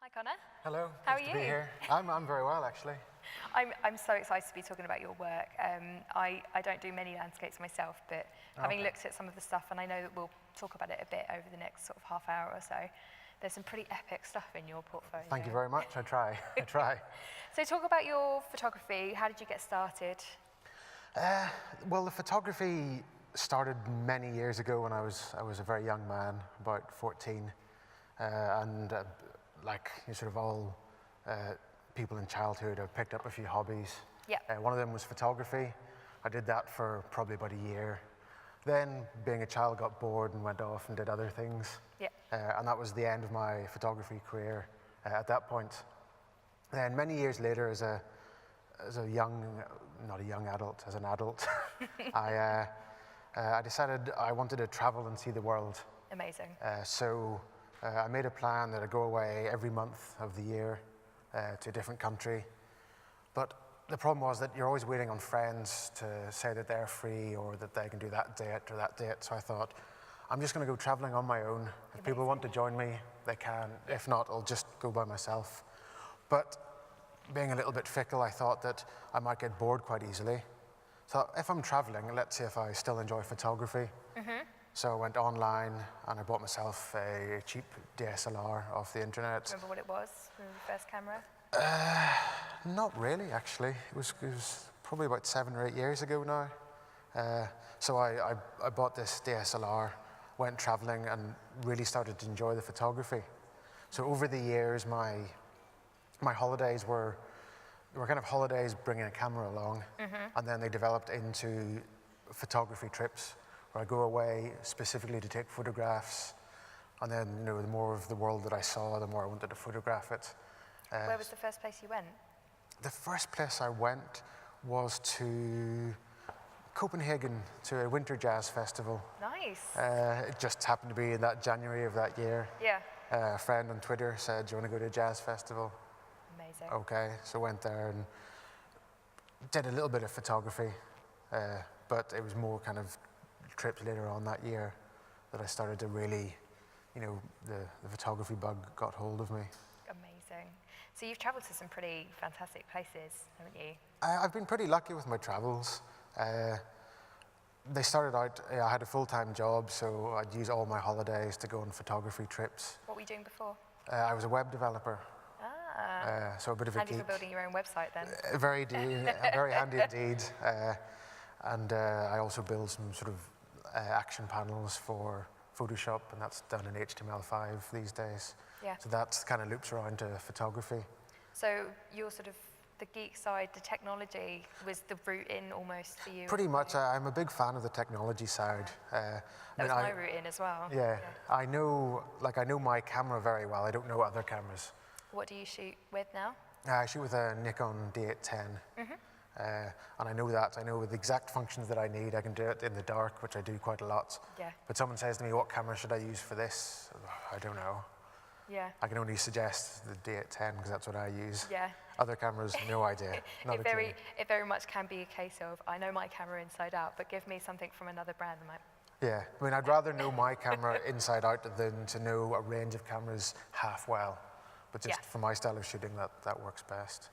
Hi, Connor. Hello. How nice are to be you? here. I'm very well, actually. I'm so excited to be talking about your work. I don't do many landscapes myself, but having looked at some of the stuff, and I know that we'll talk about it a bit over the next sort of half hour or so, there's some pretty epic stuff in your portfolio. Thank you very much. I try. I try. So talk about your photography. How did you get started? Well, the photography started many years ago when I was a very young man, about 14, like sort of all people in childhood, I picked up a few hobbies. Yeah. One of them was photography. I did that for probably about a year. Then, being a child, got bored and went off and did other things. Yeah. And that was the end of my photography career at that point. Then, many years later, as a young, not a young adult, as an adult, I decided I wanted to travel and see the world. Amazing. So I made a plan that I'd go away every month of the year to a different country. But the problem was that you're always waiting on friends to say that they're free or that they can do that date or that date. So I thought, I'm just going to go traveling on my own. If people want to join me, they can. If not, I'll just go by myself. But being a little bit fickle, I thought that I might get bored quite easily. So if I'm traveling, let's see if I still enjoy photography. Mm-hmm. So I went online and I bought myself a cheap DSLR off the internet. Remember what it was? Remember the first camera? Not really, actually. It was probably about 7 or 8 years ago now. So I bought this DSLR, went traveling and really started to enjoy the photography. So over the years, my holidays were kind of holidays bringing a camera along, and then they developed into photography trips where I go away specifically to take photographs, and then the more of the world that I saw, the more I wanted to photograph it. Where was the first place you went? The first place I went was to Copenhagen, to a winter jazz festival. Nice. It just happened to be in that January of that year. Yeah. A friend on Twitter said, "Do you want to go to a jazz festival?" Amazing. Okay, so went there and did a little bit of photography, but it was more kind of trips later on that year that I started to really, the photography bug got hold of me. Amazing. So you've traveled to some pretty fantastic places, haven't you? I've been pretty lucky with my travels. They started out, I had a full-time job, so I'd use all my holidays to go on photography trips. What were you doing before? I was a web developer. So a bit of a Handy geek. for building your own website then. Very handy indeed. And I also build some sort of action panels for Photoshop, and that's done in HTML5 these days. Yeah. So that kind of loops around to photography. So you're sort of the geek side, the technology was the route in almost for you? Pretty much. I'm a big fan of the technology side. That was my route in as well. Yeah. I know my camera very well. I don't know other cameras. What do you shoot with now? I shoot with a Nikon D810. And I know that. I know the exact functions that I need. I can do it in the dark, which I do quite a lot. Yeah. But someone says to me, what camera should I use for this? I don't know. Yeah. I can only suggest the D810 because that's what I use. Yeah. Other cameras, no idea. Not a clue. It very much can be a case of, I know my camera inside out, but give me something from another brand. I'm like, yeah. I mean, I'd rather know my camera inside out than to know a range of cameras half well. But just for my style of shooting, that works best.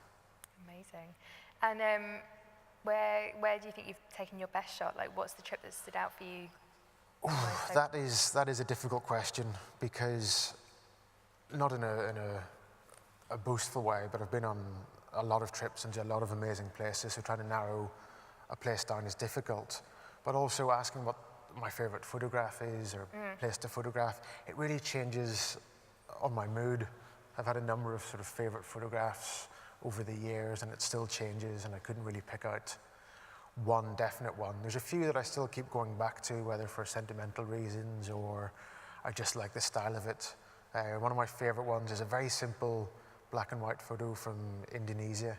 Amazing. And where do you think you've taken your best shot? Like, what's the trip that stood out for you? That is a difficult question because, not in a boastful way, but I've been on a lot of trips into a lot of amazing places, so trying to narrow a place down is difficult. But also asking what my favorite photograph is or place to photograph, it really changes on my mood. I've had a number of sort of favorite photographs over the years, and it still changes, and I couldn't really pick out one definite one. There's a few that I still keep going back to, whether for sentimental reasons or I just like the style of it. One of my favorite ones is a very simple black and white photo from Indonesia.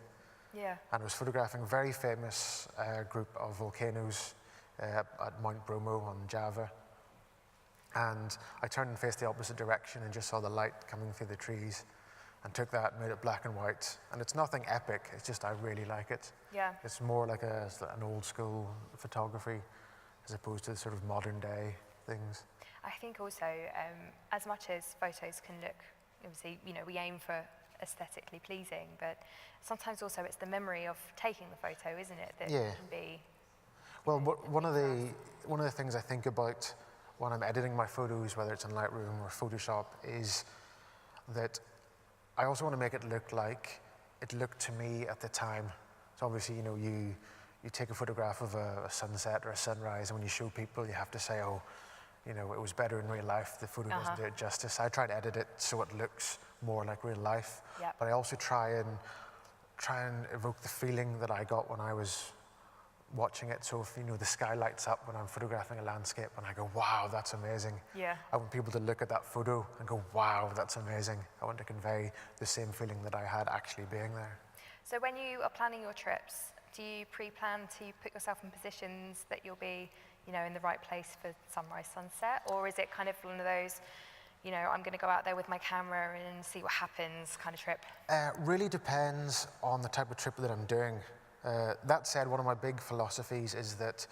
Yeah. And I was photographing a very famous group of volcanoes at Mount Bromo on Java. And I turned and faced the opposite direction and just saw the light coming through the trees and took that, made it black and white. And it's nothing epic, it's just I really like it. Yeah. It's more like an old school photography as opposed to the sort of modern day things. I think also, as much as photos can look obviously, you know, we aim for aesthetically pleasing, but sometimes also it's the memory of taking the photo, isn't it, that Yeah. can be. Well, one of the things I think about when I'm editing my photos, whether it's in Lightroom or Photoshop, is that I also want to make it look like it looked to me at the time. So obviously, you know, you take a photograph of a sunset or a sunrise, and when you show people, you have to say, oh, you know, it was better in real life. The photo doesn't do it justice. I try to edit it so it looks more like real life. Yep. But I also try and evoke the feeling that I got when I was watching it. So if, you know, the sky lights up when I'm photographing a landscape and I go, wow, that's amazing. Yeah. I want people to look at that photo and go, wow, that's amazing. I want to convey the same feeling that I had actually being there. So when you are planning your trips, do you pre-plan to put yourself in positions that you'll be, you know, in the right place for sunrise, sunset? Or is it kind of one of those, you know, I'm going to go out there with my camera and see what happens kind of trip? Really depends on the type of trip that I'm doing. That said, one of my big philosophies is that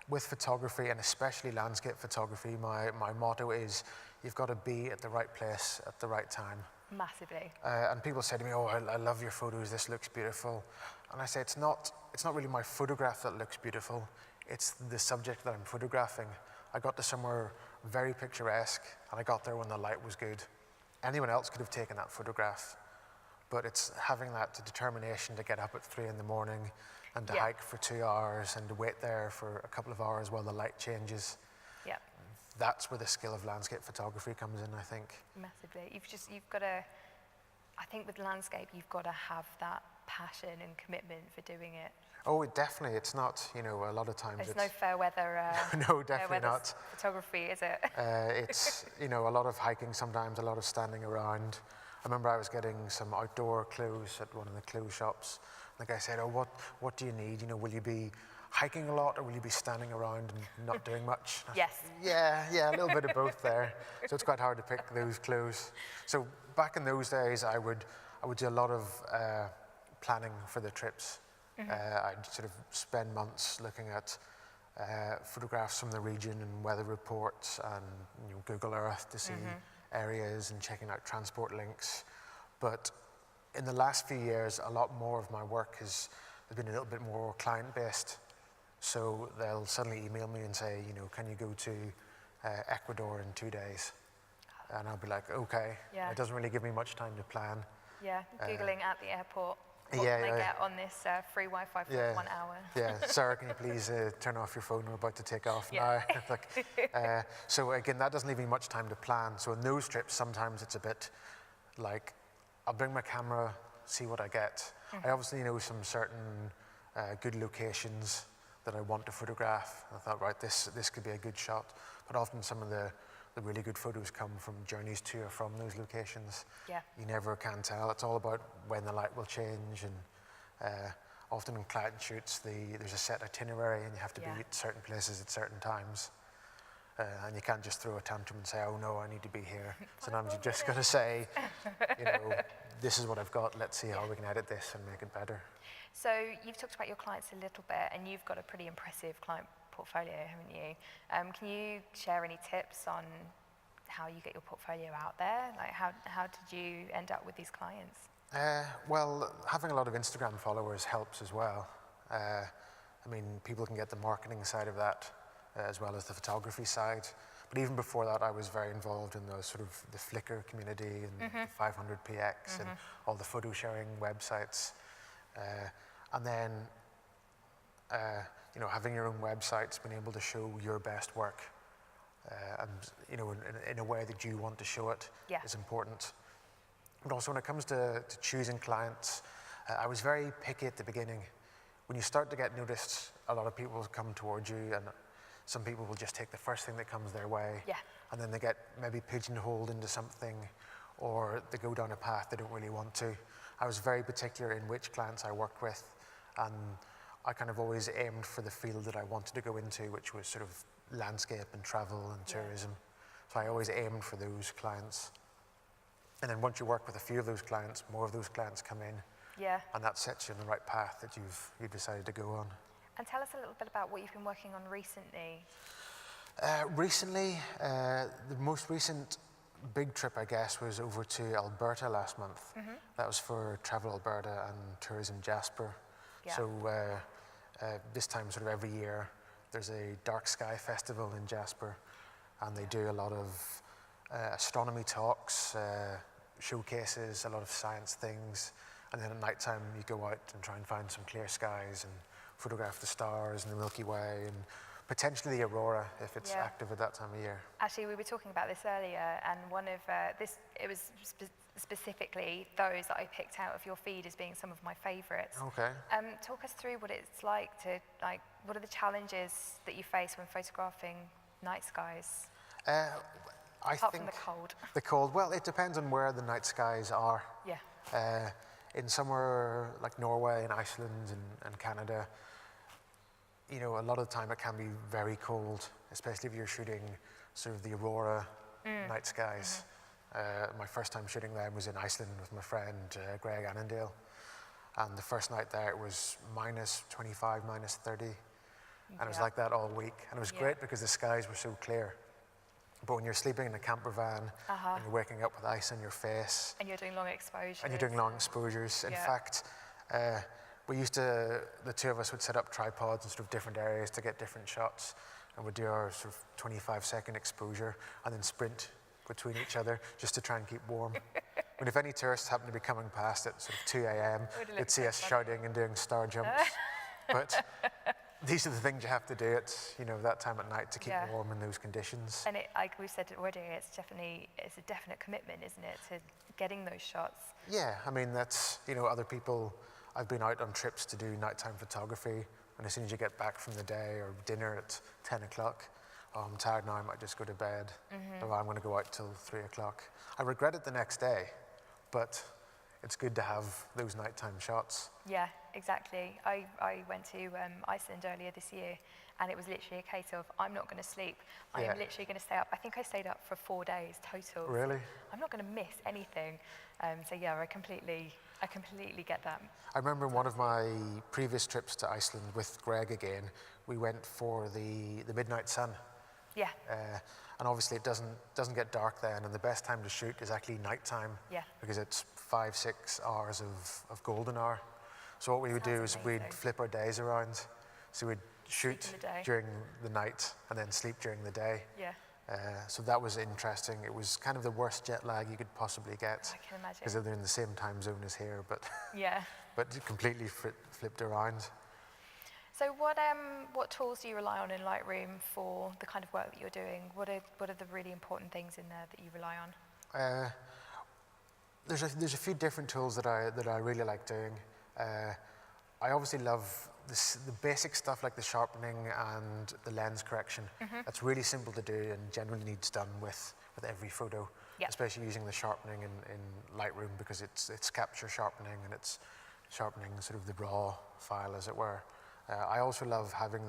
with photography, and especially landscape photography, my motto is you've got to be at the right place at the right time. Massively. And people say to me, oh, I love your photos, this looks beautiful. And I say, it's not really my photograph that looks beautiful, it's the subject that I'm photographing. I got to somewhere very picturesque, and I got there when the light was good. Anyone else could have taken that photograph, but it's having that determination to get up at 3 in the morning and to hike for 2 hours and to wait there for a couple of hours while the light changes. Yeah. That's where the skill of landscape photography comes in, I think. Massively. You've got to, I think with landscape, you've got to have that passion and commitment for doing it. Oh, definitely. It's not, you know, a lot of times There's no fair weather. No, definitely not. Photography, is it? It's, you know, a lot of hiking sometimes, a lot of standing around. I remember I was getting some outdoor clothes at one of the clothes shops. The guy said, oh, what do you need? You know, will you be hiking a lot or will you be standing around and not doing much? Yes. Yeah, a little bit of both there. So it's quite hard to pick those clothes. So back in those days, I would do a lot of planning for the trips. I'd sort of spend months looking at photographs from the region and weather reports and, you know, Google Earth to see areas and checking out transport links. But in the last few years, a lot more of my work has been a little bit more client-based. So they'll suddenly email me and say, you know, can you go to Ecuador in 2 days? And I'll be like, okay. Yeah. It doesn't really give me much time to plan. Yeah, Googling at the airport. What can I get on this free Wi-Fi for 1 hour? Yeah, Sarah, can you please turn off your phone? We're about to take off Yeah. now. So again, that doesn't leave me much time to plan. So in those trips, sometimes it's a bit like, I'll bring my camera, see what I get. I obviously know some certain good locations that I want to photograph. I thought, right, this could be a good shot. But often some of the really good photos come from journeys to or from those locations. Yeah. You never can tell. It's all about when the light will change, and often in client shoots, there's a set itinerary and you have to be at certain places at certain times. And you can't just throw a tantrum and say, oh no, I need to be here. Sometimes you just got to say, you know, this is what I've got, let's see how we can edit this and make it better. So you've talked about your clients a little bit, and you've got a pretty impressive client portfolio, haven't you? Can you share any tips on how you get your portfolio out there? Like how did you end up with these clients? Well, having a lot of Instagram followers helps as well. I mean, people can get the marketing side of that as well as the photography side. But even before that, I was very involved in the sort of the Flickr community and the 500px and all the photo sharing websites. And then, you know, having your own websites, being able to show your best work, and, you know, in a way that you want to show it is important. But also when it comes to choosing clients, I was very picky at the beginning. When you start to get noticed, a lot of people will come towards you, and some people will just take the first thing that comes their way. Yeah. And then they get maybe pigeonholed into something, or they go down a path they don't really want to. I was very particular in which clients I worked with, and I kind of always aimed for the field that I wanted to go into, which was sort of landscape and travel and tourism. So I always aimed for those clients. And then once you work with a few of those clients, more of those clients come in. Yeah. And that sets you on the right path that you've decided to go on. And tell us a little bit about what you've been working on recently. Recently, the most recent big trip, I guess, was over to Alberta last month. That was for Travel Alberta and Tourism Jasper. Yeah. So this time, sort of every year, there's a dark sky festival in Jasper, and they do a lot of astronomy talks, showcases, a lot of science things, and then at night time you go out and try and find some clear skies and photograph the stars and the Milky Way and potentially the aurora if it's active at that time of year. Actually, we were talking about this earlier, and one of it was specifically those that I picked out of your feed as being some of my favourites. Okay. Talk us through what it's like to, what are the challenges that you face when photographing night skies? Apart from the cold. The cold, well, it depends on where the night skies are. Yeah. In somewhere like Norway and Iceland and Canada, you know, a lot of the time it can be very cold, especially if you're shooting sort of the aurora night skies. My first time shooting them was in Iceland with my friend Greg Annandale, and the first night there it was minus 25, minus 30, and it was like that all week, and it was great because the skies were so clear. But when you're sleeping in a camper van and you're waking up with ice on your face, and you're doing long exposures. And you're doing long exposures. In fact, the two of us would set up tripods in sort of different areas to get different shots, and we'd do our sort of 25-second exposure and then sprint between each other just to try and keep warm. I mean, if any tourists happen to be coming past at sort of 2 a.m., they'd see us shouting and doing star jumps. But these are the things you have to do at, you know, that time at night to keep warm in those conditions. And like we've said already, it's a definite commitment, isn't it, to getting those shots? Yeah, I mean, that's, you know, other people, I've been out on trips to do nighttime photography, and as soon as you get back from the day or dinner at 10 o'clock, oh, I'm tired now, I might just go to bed, or I'm going to go out till 3 o'clock. I regret it the next day, but it's good to have those nighttime shots. Yeah, exactly. I went to Iceland earlier this year, and it was literally a case of, I'm not going to sleep. I'm literally going to stay up. I think I stayed up for 4 days total. Really? I'm not going to miss anything. So yeah, I completely get that. I remember one of my previous trips to Iceland with Greg again, we went for the midnight sun. Yeah. And obviously it doesn't get dark then, and the best time to shoot is actually nighttime. Yeah. Because it's 5-6 hours of golden hour. So what we would do is we'd flip our days around. So we'd shoot during the night and then sleep during the day. Yeah. So that was interesting. It was kind of the worst jet lag you could possibly get. I can imagine. Because they're in the same time zone as here, but but completely flipped around. So what tools do you rely on in Lightroom for the kind of work that you're doing? What are the really important things in there that you rely on? There's a few different tools that I really like doing. I obviously love the basic stuff like the sharpening and the lens correction. That's really simple to do and generally needs done with every photo, especially using the sharpening in Lightroom, because it's capture sharpening and it's sharpening sort of the raw file, as it were. I also love having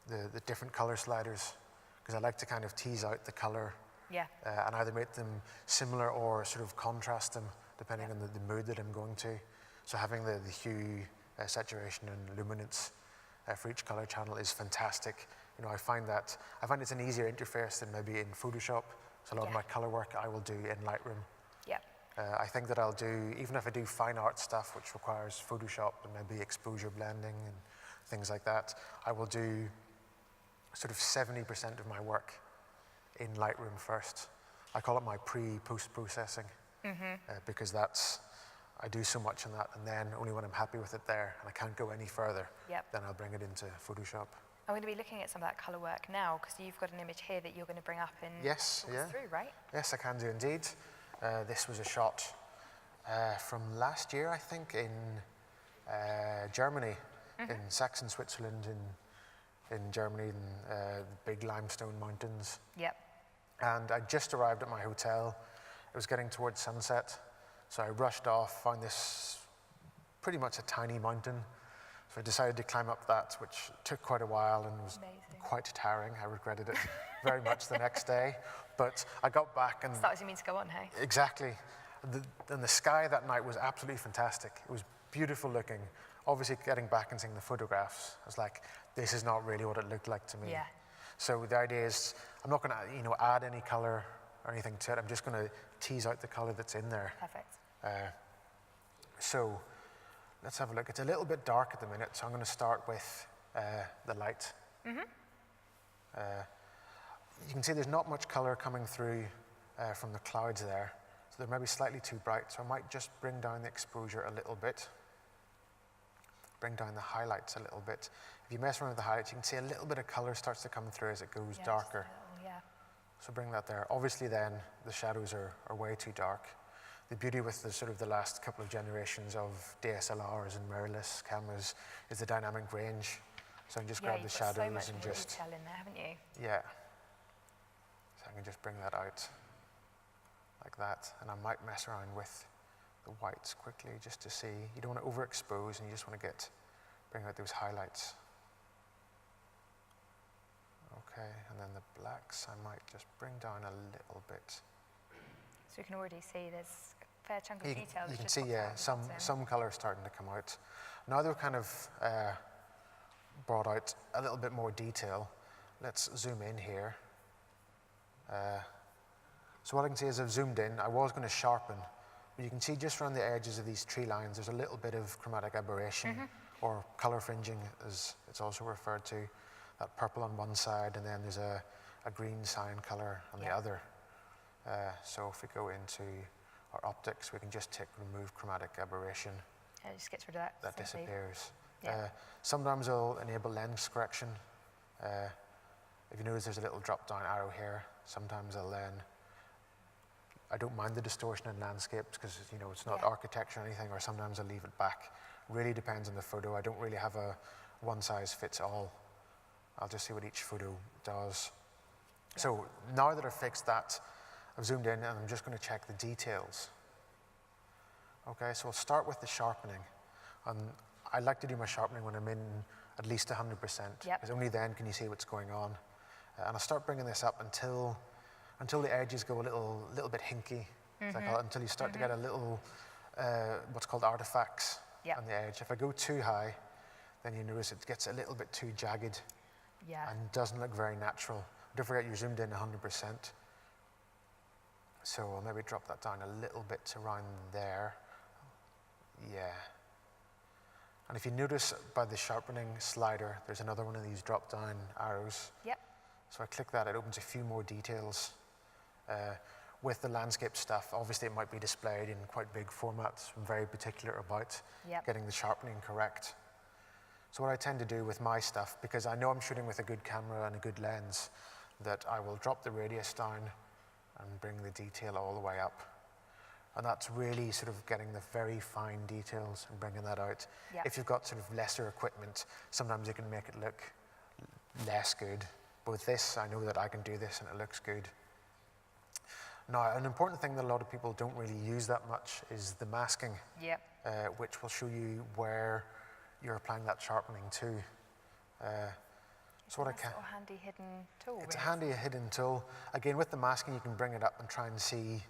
the different color sliders, because I like to kind of tease out the color and either make them similar or sort of contrast them depending on the mood that I'm going to. So having the hue, saturation and luminance for each color channel is fantastic. You know, I find it's an easier interface than maybe in Photoshop. So a lot of my color work I will do in Lightroom. Yeah. I think that I'll do, even if I do fine art stuff which requires Photoshop and maybe exposure blending and things like that, I will do sort of 70% of my work in Lightroom first. I call it my pre-post-processing because I do so much in that, and then only when I'm happy with it there and I can't go any further, then I'll bring it into Photoshop. I'm going to be looking at some of that colour work now, because you've got an image here that you're going to bring up and talk us through, right? Yes, I can do indeed. This was a shot from last year, I think, in Germany, in Saxon, Switzerland, in Germany, in the big limestone mountains. Yep. And I just arrived at my hotel. It was getting towards sunset, so I rushed off, found this pretty much a tiny mountain. So I decided to climb up that, which took quite a while and was quite tiring. I regretted it very much the next day. But I got back and... Started you mean to go on, hey? Exactly. And the sky that night was absolutely fantastic. It was beautiful looking. Obviously, getting back and seeing the photographs, I was like, this is not really what it looked like to me. Yeah. So the idea is, I'm not going to, add any color or anything to it. I'm just going to tease out the color that's in there. Perfect. So let's have a look. It's a little bit dark at the minute, so I'm going to start with the light. You can see there's not much color coming through from the clouds there, so they're maybe slightly too bright, so I might just bring down the exposure a little bit, bring down the highlights a little bit. If you mess around with the highlights, you can see a little bit of color starts to come through as it goes darker. So bring that there. Obviously then, the shadows are way too dark. The beauty with the sort of the last couple of generations of DSLRs and mirrorless cameras is the dynamic range. So I can just grab the shadows so much and more just... detail in there, haven't you? Yeah. So I can just bring that out like that. And I might mess around with the whites quickly just to see. You don't want to overexpose and you just want to bring out those highlights. Okay, and then the blacks I might just bring down a little bit. So you can already see there's a fair chunk of detail. You can see, yeah, some colour starting to come out. Now they've kind of brought out a little bit more detail. Let's zoom in here. So what I can see is I've zoomed in. I was going to sharpen, but you can see just around the edges of these tree lines, there's a little bit of chromatic aberration, or colour fringing, as it's also referred to. That purple on one side, and then there's a green cyan colour on the other. So if we go into our optics, we can just remove chromatic aberration. It just gets rid of that. That disappears. Yeah. Sometimes it'll enable lens correction. If you notice there's a little drop down arrow here, sometimes I don't mind the distortion in landscapes because it's not architecture or anything, or sometimes I'll leave it back. Really depends on the photo. I don't really have a one size fits all. I'll just see what each photo does. So now that I've fixed that, I've zoomed in and I'm just going to check the details. Okay, so I'll start with the sharpening. I like to do my sharpening when I'm in at least 100%, because only then can you see what's going on. And I'll start bringing this up until the edges go a little bit hinky, as I call it, until you start to get a little, what's called artifacts on the edge. If I go too high, then you notice it gets a little bit too jagged and doesn't look very natural. Don't forget you zoomed in 100%. So I'll maybe drop that down a little bit around there. Yeah. And if you notice by the sharpening slider, there's another one of these drop-down arrows. Yep. So I click that, it opens a few more details. With the landscape stuff, obviously it might be displayed in quite big formats. I'm very particular about getting the sharpening correct. So what I tend to do with my stuff, because I know I'm shooting with a good camera and a good lens, that I will drop the radius down and bring the detail all the way up. And that's really sort of getting the very fine details and bringing that out. Yep. If you've got sort of lesser equipment, sometimes you can make it look less good. But with this, I know that I can do this and it looks good. Now, an important thing that a lot of people don't really use that much is the masking, which will show you where you're applying that sharpening to. So what I can. It's a handy hidden tool. It's a handy hidden tool. Again, with the masking, you can bring it up and try and see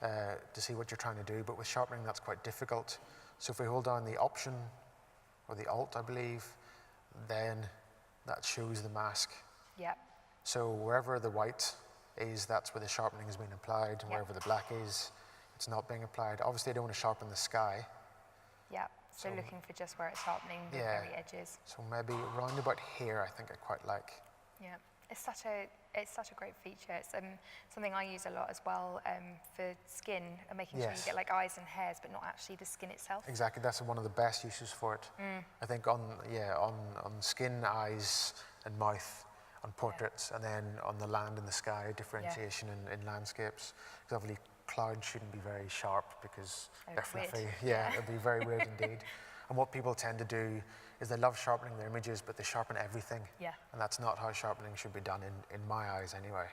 to see what you're trying to do. But with sharpening, that's quite difficult. So if we hold down the Option or the Alt, I believe, then that shows the mask. Yeah. So wherever the white is, that's where the sharpening has been applied. And wherever the black is, it's not being applied. Obviously, I don't want to sharpen the sky. Yeah. So looking for just where it's sharpening the very edges. So maybe round about here, I think I quite like. Yeah, it's such a great feature. It's something I use a lot as well for skin and making sure you get like eyes and hairs, but not actually the skin itself. Exactly, that's one of the best uses for it. I think on skin, eyes, and mouth, on portraits, and then on the land and the sky, differentiation in landscapes. Because obviously clouds shouldn't be very sharp because they're fluffy. Yeah, it'd be very weird indeed. And what people tend to do is they love sharpening their images, but they sharpen everything. Yeah. And that's not how sharpening should be done in my eyes anyway.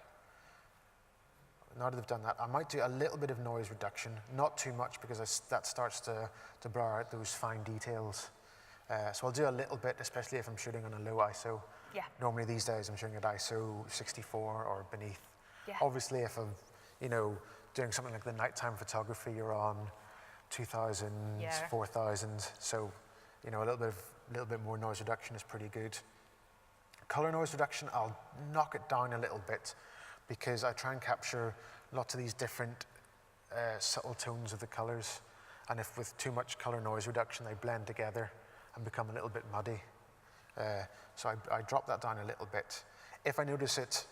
Now that they've done that, I might do a little bit of noise reduction, not too much because that starts to blur out those fine details. So I'll do a little bit, especially if I'm shooting on a low ISO. Yeah. Normally these days I'm shooting at ISO 64 or beneath. Yeah. Obviously if I'm, doing something like the nighttime photography, you're on 2000, 4000. So, a little bit more noise reduction is pretty good. Color noise reduction, I'll knock it down a little bit, because I try and capture lots of these different subtle tones of the colors, and if with too much color noise reduction, they blend together and become a little bit muddy. So I drop that down a little bit. If I notice it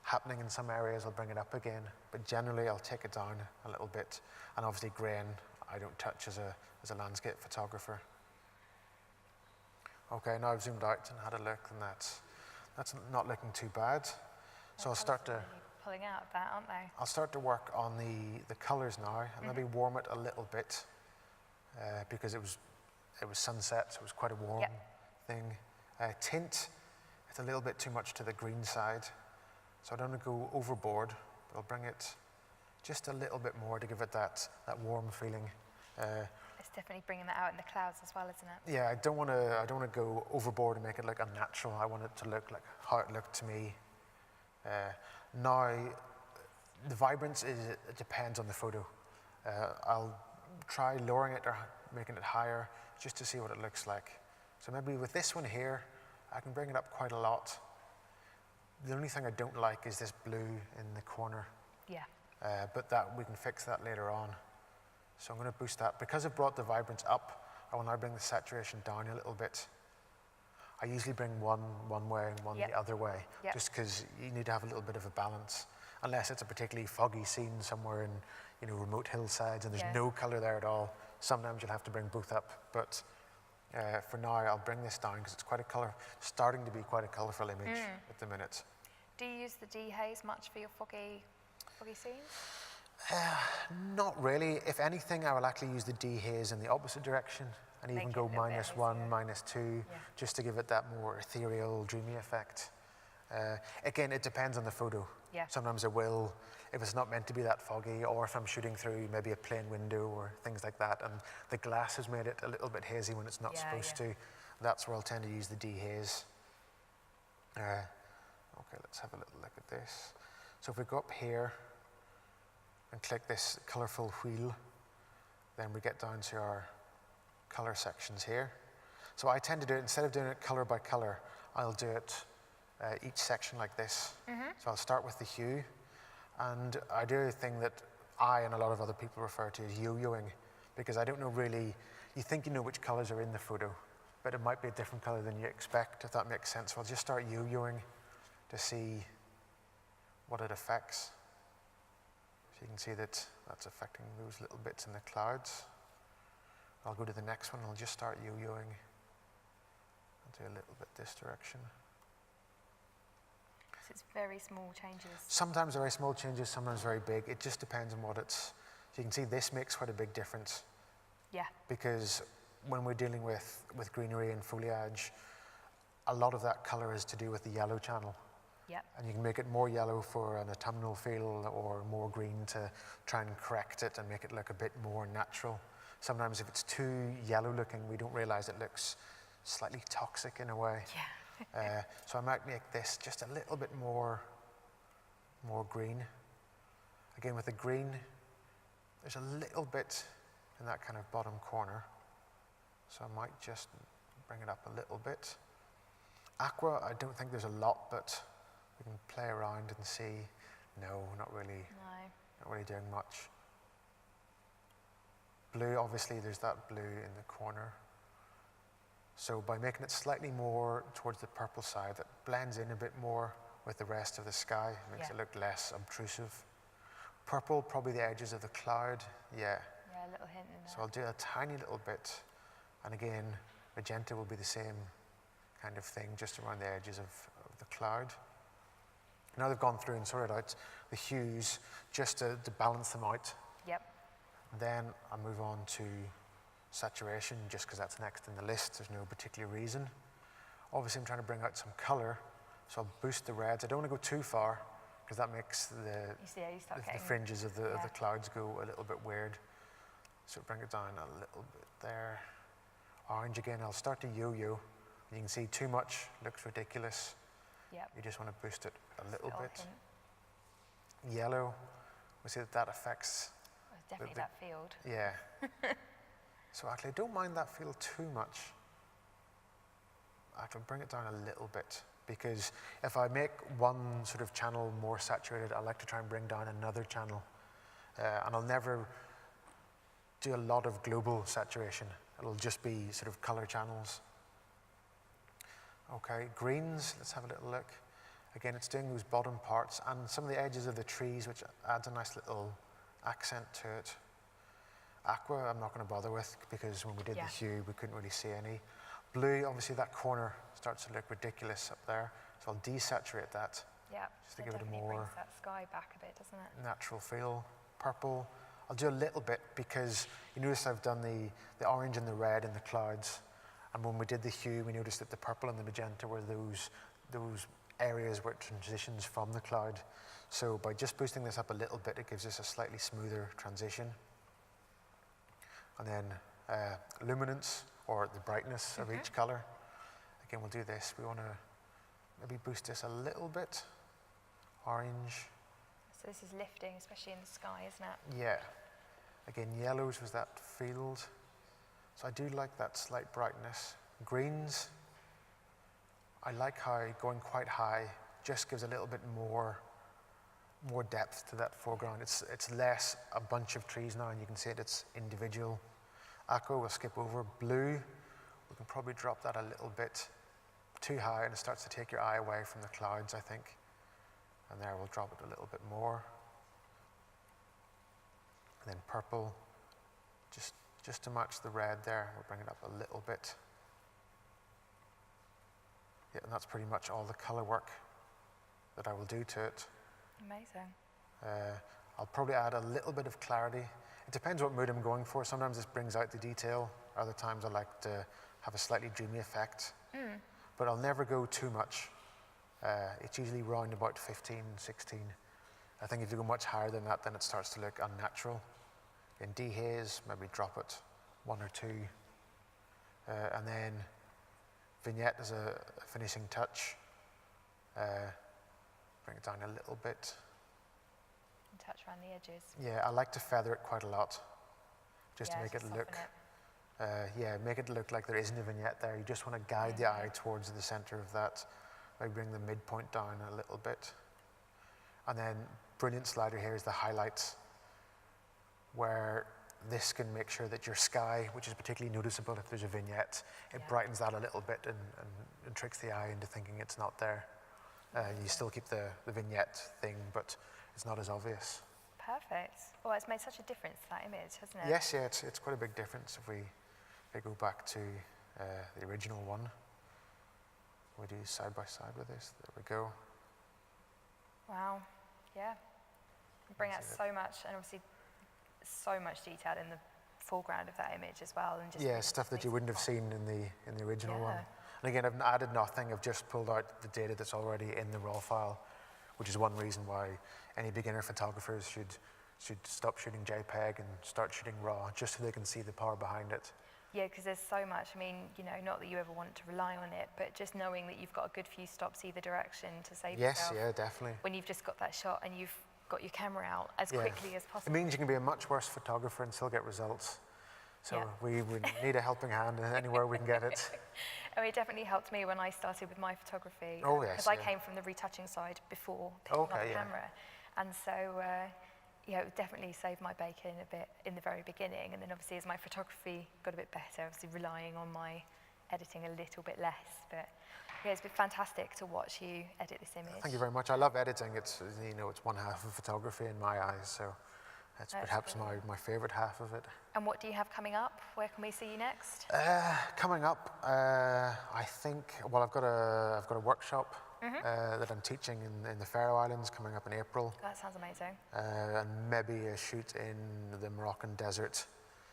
happening in some areas, I'll bring it up again, but generally I'll take it down a little bit. And obviously grain, I don't touch as a landscape photographer. Okay, now I've zoomed out and had a look, and that's not looking too bad. So I'll start to... Really pulling out of that, aren't they? I'll start to work on the colors now, and maybe warm it a little bit, because it was sunset, so it was quite a warm thing. Tint, it's a little bit too much to the green side, so I don't want to go overboard, but I'll bring it just a little bit more to give it that warm feeling. It's definitely bringing that out in the clouds as well, isn't it? Yeah, I don't want to go overboard and make it look unnatural. I want it to look like how it looked to me. Now, the vibrance it depends on the photo. I'll try lowering it or making it higher just to see what it looks like. So maybe with this one here, I can bring it up quite a lot. The only thing I don't like is this blue in the corner. Yeah. But we can fix that later on. So I'm going to boost that. Because I've brought the vibrance up, I will now bring the saturation down a little bit. I usually bring one way and one the other way, just because you need to have a little bit of a balance. Unless it's a particularly foggy scene somewhere in remote hillsides and there's no color there at all. Sometimes you'll have to bring both up. But for now, I'll bring this down because it's starting to be quite a colorful image at the minute. Do you use the dehaze much for your foggy scenes? Not really. If anything, I will actually use the dehaze in the opposite direction and even go -1, -2, just to give it that more ethereal, dreamy effect. Again, it depends on the photo. Yeah. Sometimes I will, if it's not meant to be that foggy, or if I'm shooting through maybe a plain window or things like that, and the glass has made it a little bit hazy when it's not supposed to, that's where I'll tend to use the dehaze. Okay, let's have a little look at this. So if we go up here and click this colorful wheel, then we get down to our color sections here. So I tend to do it, instead of doing it color by color, I'll do it each section like this. So I'll start with the hue, and I do a thing that I and a lot of other people refer to as yo-yoing, because I don't know really, you think you know which colors are in the photo, but it might be a different color than you expect, if that makes sense. So I'll just start yo-yoing to see what it affects. So you can see that that's affecting those little bits in the clouds. I'll go to the next one, I'll just start yo-yoing. I'll do a little bit this direction. So it's very small changes. Sometimes very small changes, sometimes very big. It just depends on what it's... So you can see this makes quite a big difference. Yeah. Because when we're dealing with greenery and foliage, a lot of that color is to do with the yellow channel. Yep. And you can make it more yellow for an autumnal feel or more green to try and correct it and make it look a bit more natural. Sometimes if it's too yellow looking, we don't realize it looks slightly toxic in a way. Yeah. So I might make this just a little bit more green. Again, with the green, there's a little bit in that kind of bottom corner. So I might just bring it up a little bit. Aqua, I don't think there's a lot, but we can play around and see. No, not really. No. Not really doing much. Blue, obviously there's that blue in the corner. So by making it slightly more towards the purple side, that blends in a bit more with the rest of the sky, makes it look less obtrusive. Purple, probably the edges of the cloud, Yeah, a little hint in there. So I'll do a tiny little bit, and again, magenta will be the same kind of thing, just around the edges of the cloud. Now they've gone through and sorted out the hues, just to balance them out. Yep. Then I move on to saturation, just because that's next in the list. There's no particular reason. Obviously, I'm trying to bring out some color, so I'll boost the reds. I don't want to go too far, because that makes the fringes of the clouds go a little bit weird. So bring it down a little bit there. Orange again, I'll start to yo-yo. You can see too much looks ridiculous. Yep. You just want to boost it a little bit. Hint. Yellow, we see that affects... Well, definitely that field. Yeah. So actually, I don't mind that field too much. I can bring it down a little bit, because if I make one sort of channel more saturated, I like to try and bring down another channel. And I'll never do a lot of global saturation. It'll just be sort of color channels. Okay, greens, let's have a little look. Again, it's doing those bottom parts and some of the edges of the trees, which adds a nice little accent to it. Aqua, I'm not going to bother with, because when we did the hue, we couldn't really see any. Blue, obviously that corner starts to look ridiculous up there, so I'll desaturate that. Yeah, just to give it a more brings that sky back a bit, doesn't it? Natural feel. Purple, I'll do a little bit, because you notice I've done the orange and the red in the clouds, and when we did the hue, we noticed that the purple and the magenta were those areas where it transitions from the cloud. So by just boosting this up a little bit, it gives us a slightly smoother transition. And then luminance, or the brightness of each color. Again, we'll do this. We want to maybe boost this a little bit. Orange. So this is lifting, especially in the sky, isn't it? Yeah. Again, yellows was that field. So I do like that slight brightness. Greens, I like how going quite high just gives a little bit more depth to that foreground. It's less a bunch of trees now, and you can see it's individual. Aqua, we'll skip over. Blue, we can probably drop that a little bit too high, and it starts to take your eye away from the clouds, I think. And there, we'll drop it a little bit more. And then purple, just to match the red there, we'll bring it up a little bit. Yeah, and that's pretty much all the color work that I will do to it. Amazing. I'll probably add a little bit of clarity. It depends what mood I'm going for. Sometimes this brings out the detail. Other times I like to have a slightly dreamy effect. But I'll never go too much. It's usually round about 15, 16. I think if you go much higher than that, then it starts to look unnatural. In dehaze, maybe drop it 1 or 2. And then vignette as a finishing touch. Bring it down a little bit. And touch around the edges. Yeah, I like to feather it quite a lot, just to make it look. Make it look like there isn't a vignette there. You just want to guide the eye towards the center of that. Maybe bring the midpoint down a little bit. And then brilliant slider here is the highlights, where this can make sure that your sky, which is particularly noticeable if there's a vignette, it brightens that a little bit and tricks the eye into thinking it's not there. You still keep the vignette thing, but it's not as obvious. Perfect. Well, it's made such a difference to that image, hasn't it? Yes, yeah, it's quite a big difference if we go back to the original one. We do side by side with this. There we go. Wow. Yeah. Bring out so much, and obviously so much detail in the foreground of that image as well, and just stuff that you wouldn't have seen in the original one. And again, I've added nothing. I've just pulled out the data that's already in the raw file, which is one reason why any beginner photographers should stop shooting JPEG and start shooting RAW, just so they can see the power behind it. Yeah, because there's so much. I mean, not that you ever want to rely on it, but just knowing that you've got a good few stops either direction to save yourself. Yes, yeah, definitely. When you've just got that shot and you've got your camera out as quickly as possible. It means you can be a much worse photographer and still get results. So we need a helping hand anywhere we can get it. Oh, it definitely helped me when I started with my photography. Oh, yes. Because I came from the retouching side before picking up the camera. And so, it definitely saved my bacon a bit in the very beginning. And then obviously as my photography got a bit better, obviously relying on my editing a little bit less. But yeah, it's been fantastic to watch you edit this image. Thank you very much. I love editing. It's one half of photography in my eyes. So that's perhaps my favorite half of it. And what do you have coming up? Where can we see you next? Coming up, I think, well, I've got a workshop that I'm teaching in the Faroe Islands coming up in April. That sounds amazing. And maybe a shoot in the Moroccan desert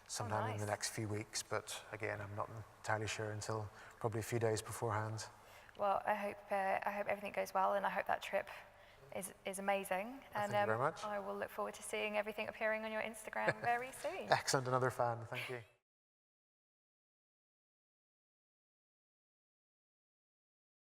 sometime in the next few weeks. But again, I'm not entirely sure until probably a few days beforehand. Well, I hope everything goes well, and I hope that trip is amazing. Thank you very much. I will look forward to seeing everything appearing on your Instagram very soon. Excellent, another fan. Thank you.